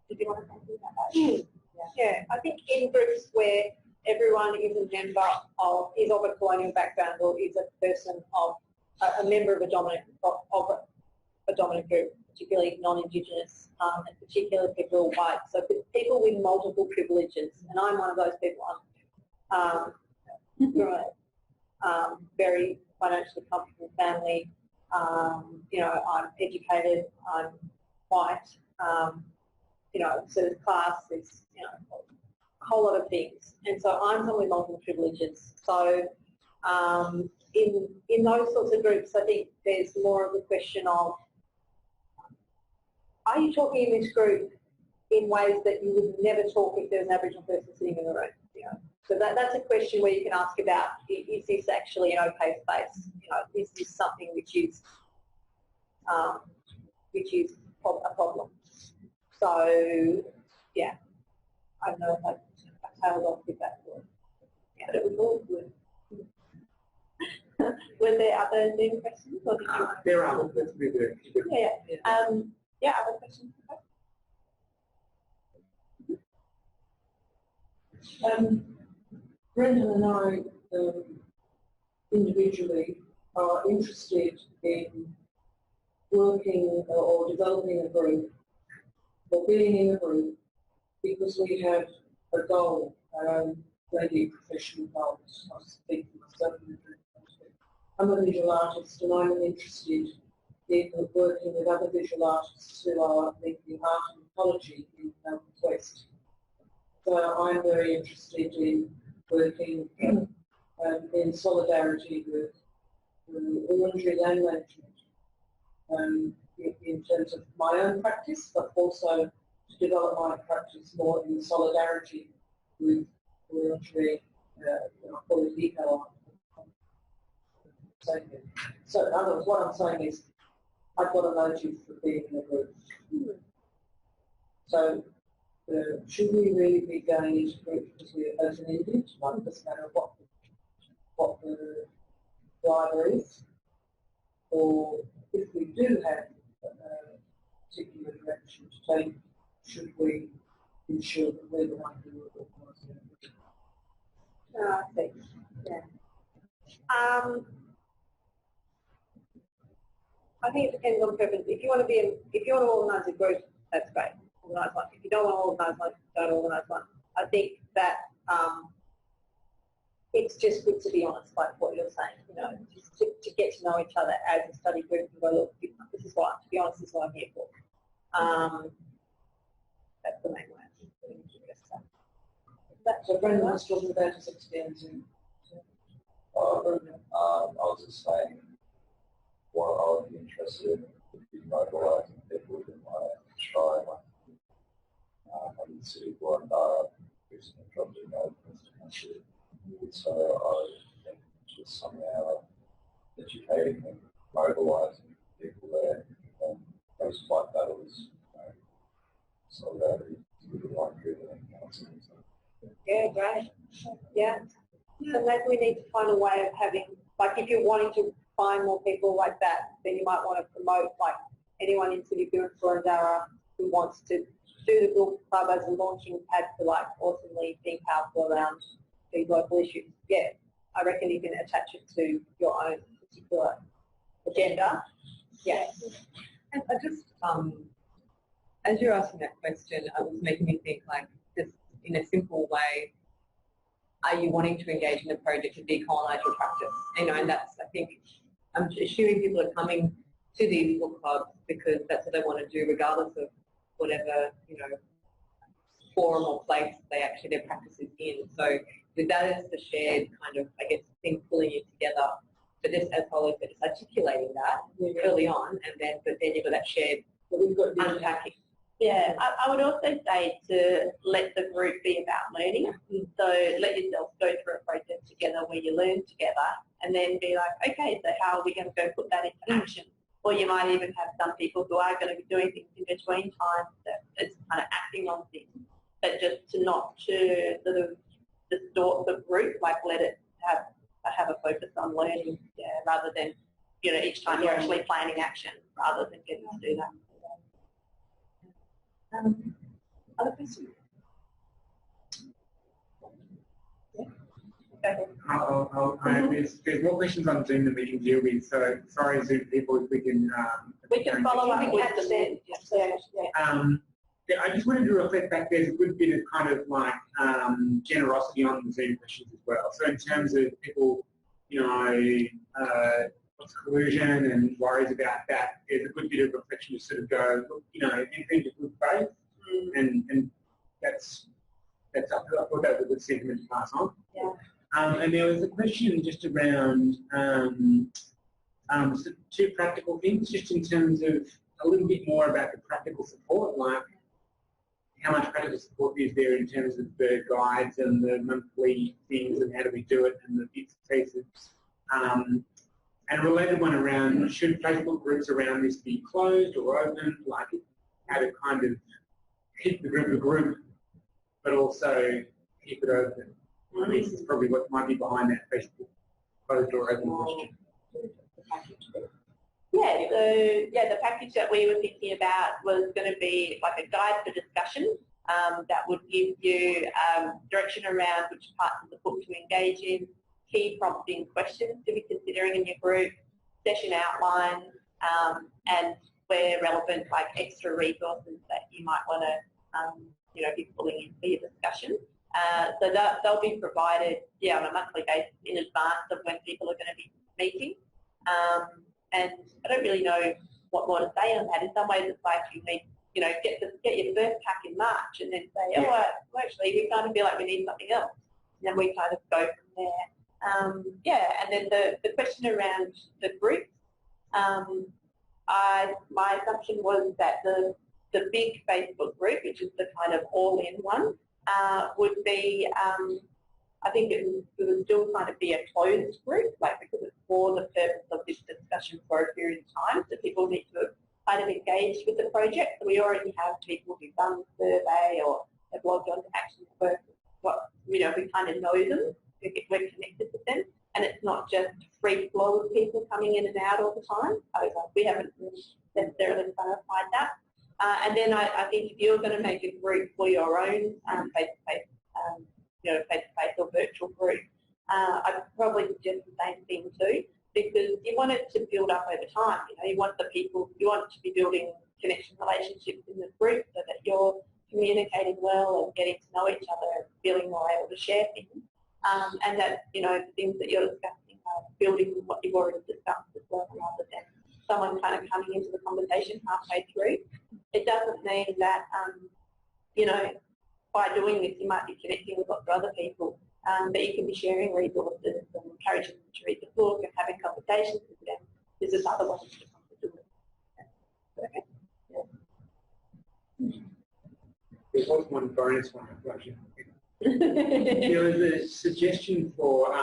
Did you want to say something about that? Yeah, I think in groups where everyone is a member of, is of a colonial background or is a person of, a member of a dominant group, particularly non-Indigenous, and particularly people who are white. So people with multiple privileges, and I'm one of those people. I'm very financially comfortable family. You know, I'm educated. I'm white. You know, so there's class. There's, you know, a whole lot of things, and so I'm someone with multiple privileges. So in those sorts of groups, I think there's more of a question of, are you talking in this group in ways that you would never talk if there's an Aboriginal person sitting in the room? You know? So that's a question where you can ask about, is this actually an okay space? You know, is this something which is a problem? So, yeah, I don't know if I tailed off with that word. Yeah, but it was all good. Were there other Zoom questions? Or did you... There are. Let's be there. Yeah, other questions? Brendan and I individually are interested in working or developing a group or being in a group because we have a goal, our own maybe professional goals. I speak for myself. I'm a visual artist and I'm interested in working with other visual artists who are making art and ecology in the West. So I'm very interested in working in solidarity with voluntary land management in terms of my own practice, but also to develop my practice more in solidarity with voluntary, call it eco art. So in other words, what I'm saying is I've got a motive for being in a group. So should we really be going into groups because we're open-ended? It doesn't matter what the driver is. Or if we do have a particular direction to take, should we ensure that we're the one who will organise it? I think, yeah. I think it depends on preference. If you want to organise a group, that's great. Organise one. If you don't want to organise one, don't organise one. I think that it's just good to be honest, like what you're saying. You know, just to get to know each other as a study group and go, look, this is what, to be honest, this is what I'm here for. That's the main way. So Brendan was talking about his experience in. I was just saying what I would be interested in would be mobilising people within my tribe. I'm in the city of Gunai, recently dropped in the country. So I think just somehow educating and mobilising people there. Those fight battles, solidarity, driven and counselling. Yeah, great. Yeah. So maybe we need to find a way of having, like if you're wanting to find more people like that, then you might want to promote like anyone in City Gunditjmara who wants to do the book club as a launching pad for like awesomely being powerful around these local issues. Yeah, I reckon you can attach it to your own particular agenda. Yeah. And I just, as you're asking that question, it was making me think like just in a simple way, are you wanting to engage in the project to decolonize your practice? You know, and that's, I think, I'm assuming people are coming to these book clubs because that's what they want to do regardless of whatever, you know, forum or place they actually, their practice is in. So with that as the shared kind of, I guess, thing pulling you together, but just as Holly said, just articulating that early on, and then, but then you've got that shared unpacking. Yeah, I would also say to let the group be about learning. So let yourself go through a process together where you learn together and then be like, okay, so how are we going to go put that into action? Or you might even have some people who are going to be doing things in between times that it's kind of acting on things, but just to not to sort of distort the group, like let it have a focus on learning, rather than, you know, each time you're actually planning action rather than getting to do that. Other questions? Yeah. There's more questions on Zoom than we can deal with, so sorry Zoom people if we can... we can follow up with them. Yeah, I just wanted to reflect back, there's a good bit of kind of like generosity on the Zoom questions as well. So in terms of people, you know, what's collusion and worries about that, there's a good bit of reflection to sort of go, look, you know, anything to good faith, and that's up to, I thought that was a good sentiment to pass on. Yeah. And there was a question just around two practical things, just in terms of a little bit more about the practical support, like how much practical support is there in terms of the guides and the monthly things and how do we do it and the bits and pieces. And a related one around, should Facebook groups around this be closed or open, like how to kind of keep the group a group, but also keep it open. This is probably what might be behind that Facebook closed or open question. Yeah, the package that we were thinking about was going to be like a guide for discussion that would give you direction around which parts of the book to engage in, key prompting questions to be considering in your group, session outline, and where relevant, like extra resources that you might want to, you know, be pulling in for your discussion. So they'll be provided, on a monthly basis in advance of when people are going to be meeting. And I don't really know what more to say on that. In some ways, it's like you need, you know, get your first pack in March and then say, oh, well, actually, we kind of feel like we need something else. And then we kind of go from there. And then the question around the groups, my assumption was that the big Facebook group, which is the kind of all-in one, would be, I think it would still kind of be a closed group, like because it's for the purpose of this discussion for a period of time, so people need to kind of engage with the project. So we already have people who've done the survey or have logged on to Action Network. We kind of know them, we're connected with them, and it's not just free flow of people coming in and out all the time. We haven't necessarily clarified that. And then I think if you're going to make a group for your own face-to-face, face-to-face or virtual group, I'd probably suggest the same thing too, because you want it to build up over time. You know, you want to be building connection relationships in the group so that you're communicating well and getting to know each other and feeling more able to share things, and that, you know, the things that you're discussing are building what you've already discussed as well, rather than someone kind of coming into the conversation halfway through. It doesn't mean that, by doing this you might be connecting with lots of other people, but you can be sharing resources and encouraging them to read the book and having conversations with them. There's just other ways to come to do it. Okay. There was one bonus one. There was a suggestion for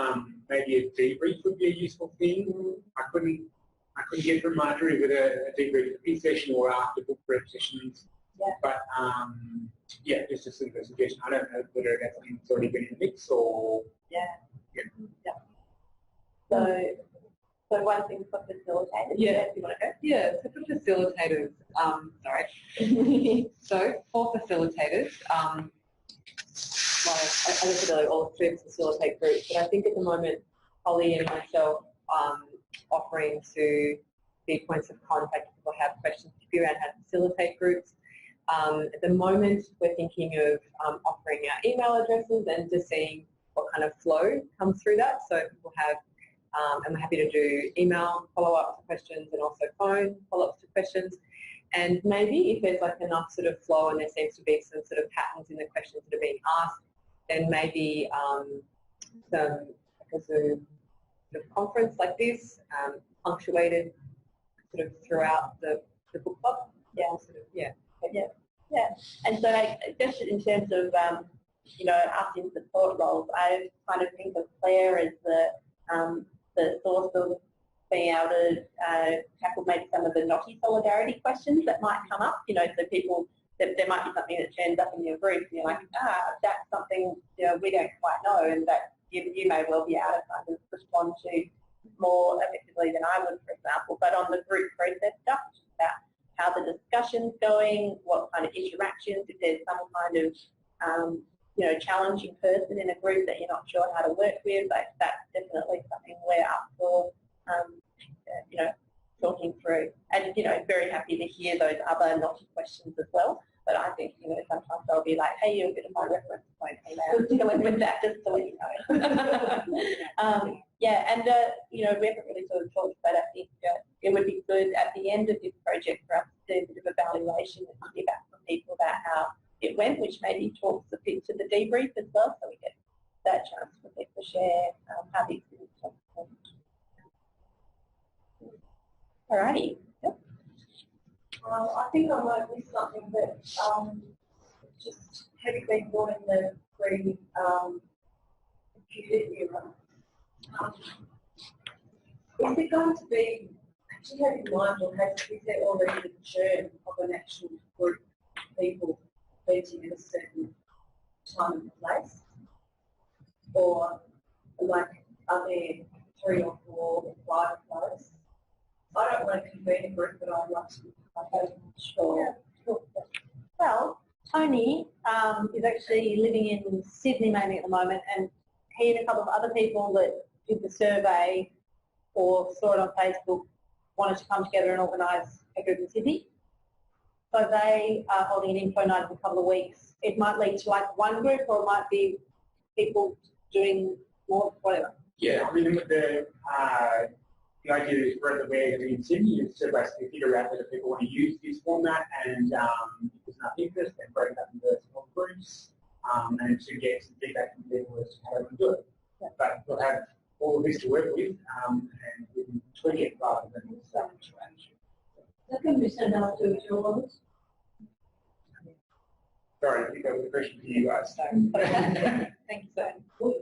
maybe a debrief would be a useful thing. I couldn't get from Marjorie with a debrief session or after book prep sessions. Yeah. But yeah, it's just a suggestion. I don't know whether that's something that's already been in the mix or. Yeah. Yeah. Yeah. So one thing for facilitators. Yeah. You want to go? Yeah, so for facilitators, sorry. So for facilitators, like I don't know all three facilitate groups, but I think at the moment Holly and myself offering to be points of contact if people have questions around how to facilitate groups. At the moment we're thinking of offering our email addresses and just seeing what kind of flow comes through that. So people have and we're happy to do email follow-up to questions and also phone follow-ups to questions. And maybe if there's like enough sort of flow and there seems to be some sort of patterns in the questions that are being asked, then maybe some like a Zoom sort of conference like this, punctuated sort of throughout the book club. Yeah. Sort of, yeah. Yeah. And so like, just in terms of, you know, us in support roles, I kind of think of Clare as the source of being able to tackle maybe some of the knotty solidarity questions that might come up. You know, so people, there might be something that turns up in your group and you're like, that's something, you know, we don't quite know, and that you may well be able to kind of respond to more effectively than I would, for example. But on the group process stuff, about how the discussion's going, what kind of interactions, if there's some kind of you know, challenging person in a group that you're not sure how to work with, like that's definitely something we're up for, you know, talking through. And, you know, very happy to hear those other knotty questions as well. But I think, you know, sometimes they'll be like, hey, you're a bit of my reference point, I'm dealing with that, just to let you know. Yeah, and, you know, we haven't really sort of talked about, I think it would be good at the end of this project for us to do a bit of evaluation and hear back from people about how it went, which maybe talks a bit to the debrief as well, so we get that chance for people to share how the experience went. Alrighty. Yep. I think I might miss something that just having been born in the pre-computer era. Is it going to be, actually have in mind, or is there already the churn of an actual group of people meeting at a certain time and place? Or, like, are there 3 or 4 or 5 of those? I don't want to convene a group, but I'd like to be sure. Yeah, cool. Well, Tony is actually living in Sydney mainly at the moment, and he and a couple of other people that did the survey or saw it on Facebook wanted to come together and organise a group in Sydney. So they are holding an info night in a couple of weeks. It might lead to like one group, or it might be people doing more, whatever. Yeah, I mean, the idea is for the way in Sydney is to basically figure out whether people want to use this format, and if there's enough interest, then break it up into small groups, and to get some feedback from people as to how they want to do it. Yeah. But we'll have all of this to work with, and we can tweak it rather than so much range. That can be sent out to your others. Sorry, I think that was a question for you guys. Thank you, sir.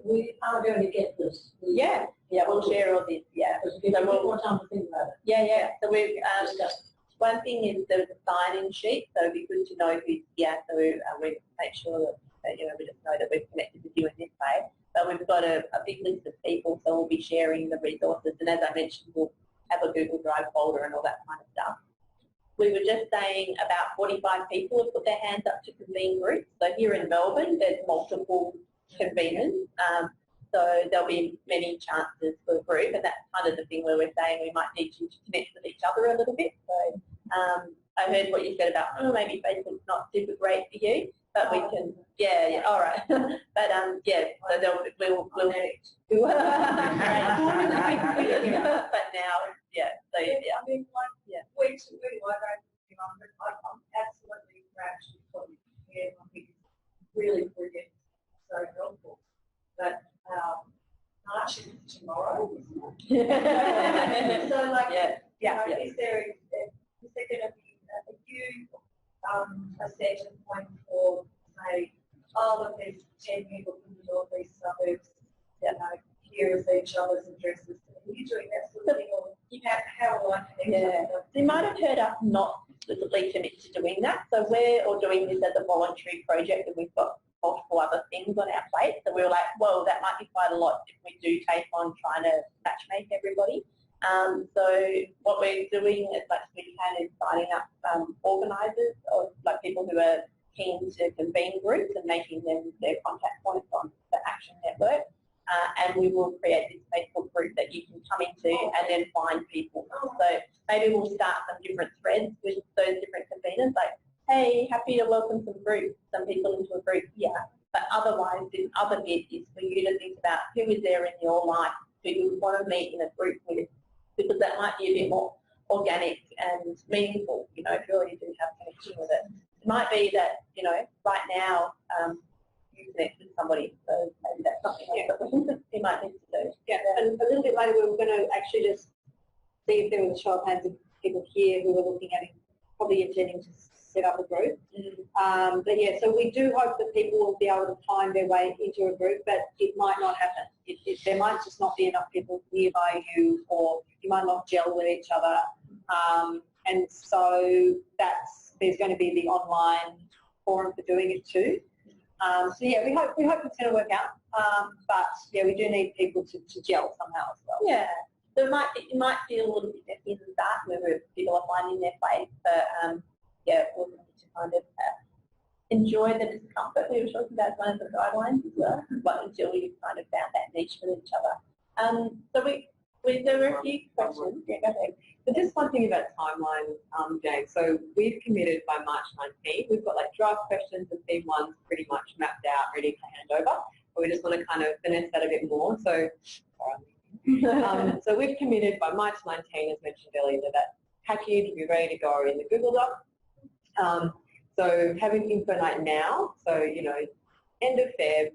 We are going to get this. Yeah, we'll share all this, yeah. Because we have more time to think about it. Yeah. So we've, one thing is there's a sign-in sheet, so it'd be good to know who's here, so we make sure that, you know, we just know that we've connected with you in this way. But we've got a big list of people, so we'll be sharing the resources, and as I mentioned, we'll have a Google Drive folder and all that kind of stuff. We were just saying about 45 people have put their hands up to convene groups. So here in Melbourne, there's multiple conveners. So there'll be many chances for a group, and that's kind of the thing where we're saying we might need you to connect with each other a little bit. So I heard what you said about, maybe Facebook's not super great for you, but we can, yeah, all right. But yeah, so we'll but now, yeah, so yeah. I mean, like, week to week, I don't think I'm absolutely thrashed with what you shared. I think it's really brilliant, so helpful. But March is tomorrow, isn't it? So, like, is there going to be a huge a session point for, say, look, there's 10 people from all these suburbs, you know, here is each other's addresses. Are you doing that sort of thing, or how will I connect? Yeah, they might have heard us not explicitly commit to doing that. So we're all doing this as a voluntary project, and we've got multiple other things on our plate. So we were like, well, that might be quite a lot if we do take on trying to matchmake everybody. So what we're doing as much as we can is signing up organisers, or like people who are keen to convene groups and making them their contact points on the Action Network. And we will create this Facebook group that you can come into and then find people. So maybe we'll start some different threads with those different conveners, like, hey, happy to welcome some people into a group here. But otherwise, this other bit is for you to think about who is there in your life who you want to meet in a group with, because that might be a bit more organic and meaningful, you know, if you already do have connection with it. It might be that, you know, right now, you connect with somebody, so maybe that's something that we might need to do. Yeah, and a little bit later we were going to actually just see if there was a show of hands of people here who were looking at it, probably intending to set up a group. But yeah, so we do hope that people will be able to find their way into a group, but it might not happen. There might just not be enough people nearby you, or you might not gel with each other. And so there's going to be the online forum for doing it too. So yeah, we hope it's going to work out. But yeah, we do need people to gel somehow as well. Yeah. So it might feel a little bit messy in the start, whether people are finding their place, but yeah, we'll need to kind of enjoy the discomfort. We were talking about one of the guidelines as well, but until we kind of found that niche for each other. So there were a few questions. Yeah, go ahead. But just one thing about timeline, Jane. So we've committed by March 19th. We've got like draft questions and theme ones pretty much mapped out, ready to hand over. But we just want to kind of finesse that a bit more. So, so we've committed by March 19, as mentioned earlier, that package will be ready to go in the Google Doc. So having info night now, so, you know, end of Feb,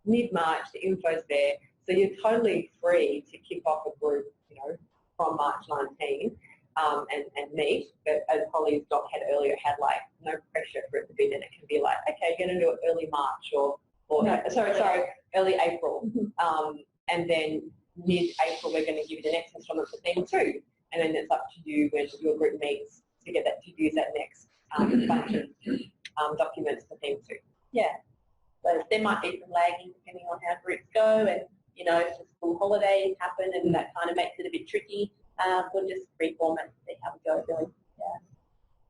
mid-March, the info's there. So you're totally free to kick off a group, you know, from March 19 and meet. But as Holly's doc had earlier, had like no pressure for it to be then. It can be like, okay, you're going to do it early March or early April. And then mid-April, we're going to give you the next installment for theme 2. And then it's up to you when your group meets to get that, to use that next bunch of documents for theme 2. Yeah. So there might be some lagging depending on how groups go, and, you know, if the school holidays happen and that kind of makes it a bit tricky. We'll just reformat and see how we go really. Yeah.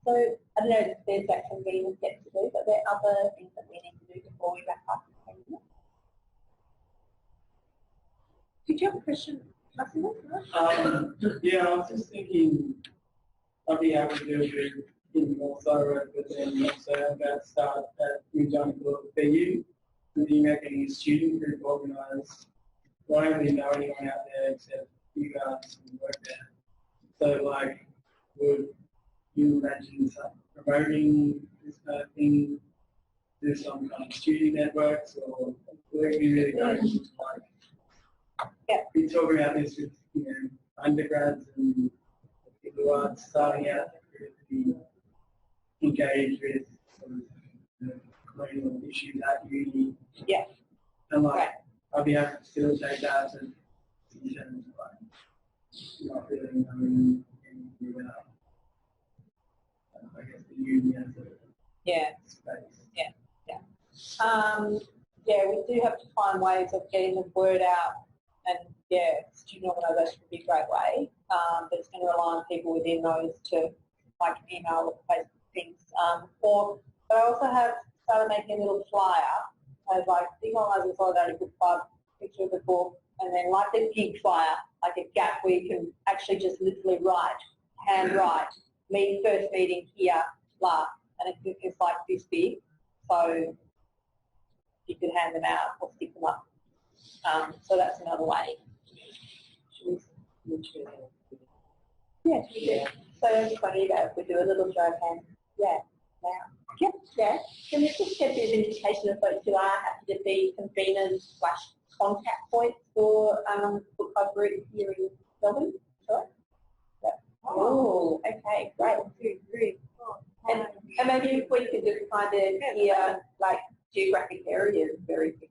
So I don't know if there's that convenient yet to do, but there are other things that we need to do before we wrap up. Did you have a question, Massimo? Yeah, I was just thinking I'd be able to do it more thorough, but then also about start that we've done for you, and the American student group organised. I don't really know anyone out there except you guys who work there. So, like, would you imagine promoting this kind of thing through some kind of student networks, or where we really going to be talking about this with, you know, undergrads and people who are starting out to be engaged with sort of colonial issues at uni? Yeah. And like, I'll be able to facilitate that and in terms of like not really knowing anything about I guess the uni as a space. Yeah, we do have to find ways of getting the word out, and yeah, student organisation would be a great way, but it's going to rely on people within those to like email or Facebook things. But I also have started making a little flyer as like Decolonizing Solidarity Book Club, picture of the book, and then like the gig flyer, like a gap where you can actually just literally hand write, first meeting here, blah, and it's like this big, so you could hand them out or stick them up. So that's another way. Yeah. So it's funny that we do a little show of hands. Yeah. Now. Yep. Yeah. Can we just get a bit of indication of folks who are happy to be conveners / contact points for book club group here in Melbourne? Sure. Yeah. Oh, okay, great. Good. And maybe if we could just kind of hear like geographic areas very quickly.